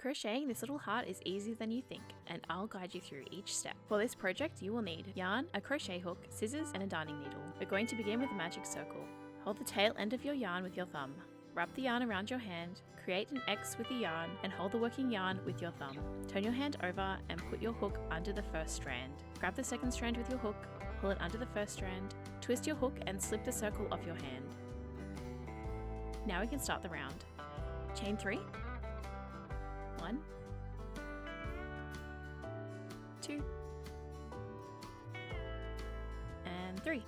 Crocheting this little heart is easier than you think, and I'll guide you through each step. For this project you will need yarn, a crochet hook, scissors and a darning needle. We're going to begin with a magic circle. Hold the tail end of your yarn with your thumb. Wrap the yarn around your hand, create an X with the yarn and hold the working yarn with your thumb. Turn your hand over and put your hook under the first strand. Grab the second strand with your hook, pull it under the first strand, twist your hook and slip the circle off your hand. Now we can start the round. Chain 3, 1, 2, and 3.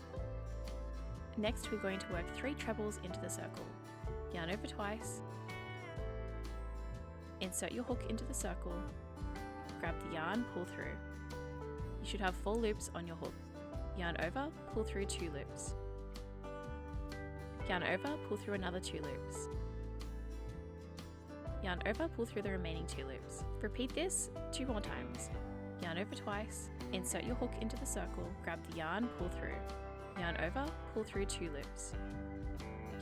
Next we're going to work 3 trebles into the circle. Yarn over twice, insert your hook into the circle, grab the yarn, pull through. You should have 4 loops on your hook. Yarn over, pull through 2 loops. Yarn over, pull through another 2 loops. Yarn over, pull through the remaining 2 loops. Repeat this 2 more times. Yarn over twice, insert your hook into the circle, grab the yarn, pull through. Yarn over, pull through 2 loops.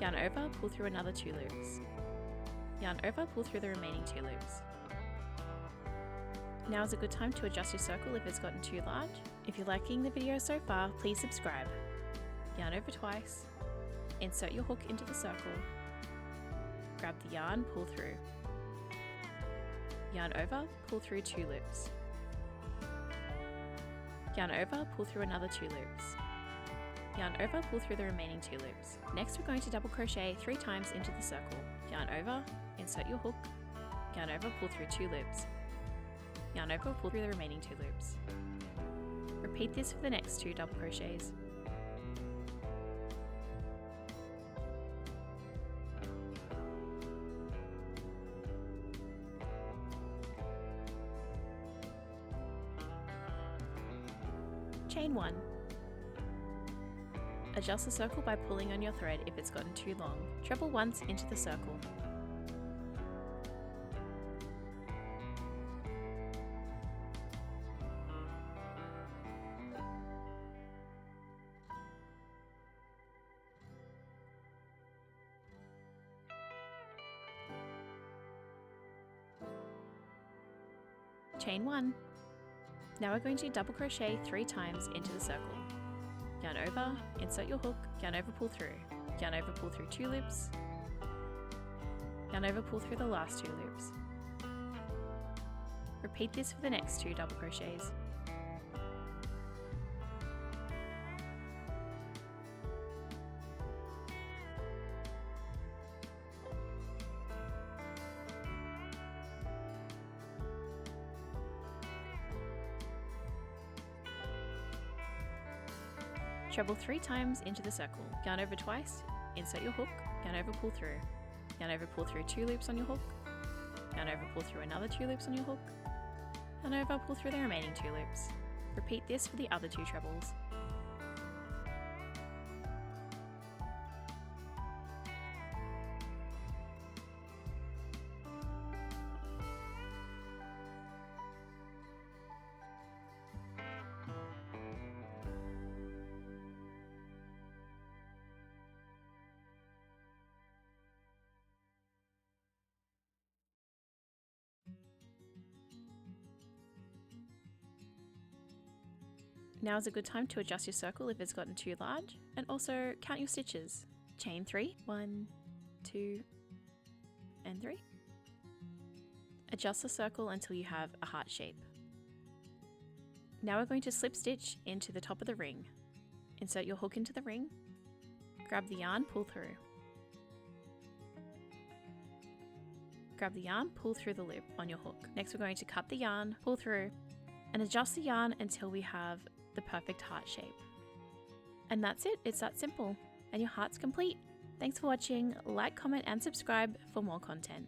Yarn over, pull through another 2 loops. Yarn over, pull through the remaining 2 loops. Now is a good time to adjust your circle if it's gotten too large. If you're liking the video so far, please subscribe. Yarn over twice, insert your hook into the circle, grab the yarn, pull through. Yarn over, pull through 2 loops. Yarn over, pull through another 2 loops. Yarn over, pull through the remaining 2 loops. Next we're going to double crochet 3 times into the circle. Yarn over, insert your hook, yarn over, pull through 2 loops. Yarn over, pull through the remaining 2 loops. Repeat this for the next 2 double crochets. Chain 1. Adjust the circle by pulling on your thread if it's gotten too long. Treble once into the circle. Chain 1. Now we're going to double crochet 3 times into the circle. Yarn over, insert your hook, yarn over, pull through. Yarn over, pull through 2 loops. Yarn over, pull through the last 2 loops. Repeat this for the next 2 double crochets. Treble 3 times into the circle. Yarn over twice, insert your hook, yarn over, pull through. Yarn over, pull through 2 loops on your hook. Yarn over, pull through another 2 loops on your hook. Yarn over, pull through the remaining 2 loops. Repeat this for the other 2 trebles. Now is a good time to adjust your circle if it's gotten too large, and also count your stitches. Chain 3, 1, 2, and 3. Adjust the circle until you have a heart shape. Now we're going to slip stitch into the top of the ring. Insert your hook into the ring, grab the yarn, pull through. Grab the yarn, pull through the loop on your hook. Next we're going to cut the yarn, pull through, and adjust the yarn until we have the perfect heart shape. And that's it, it's that simple. And your heart's complete. Thanks for watching, like, comment and subscribe for more content.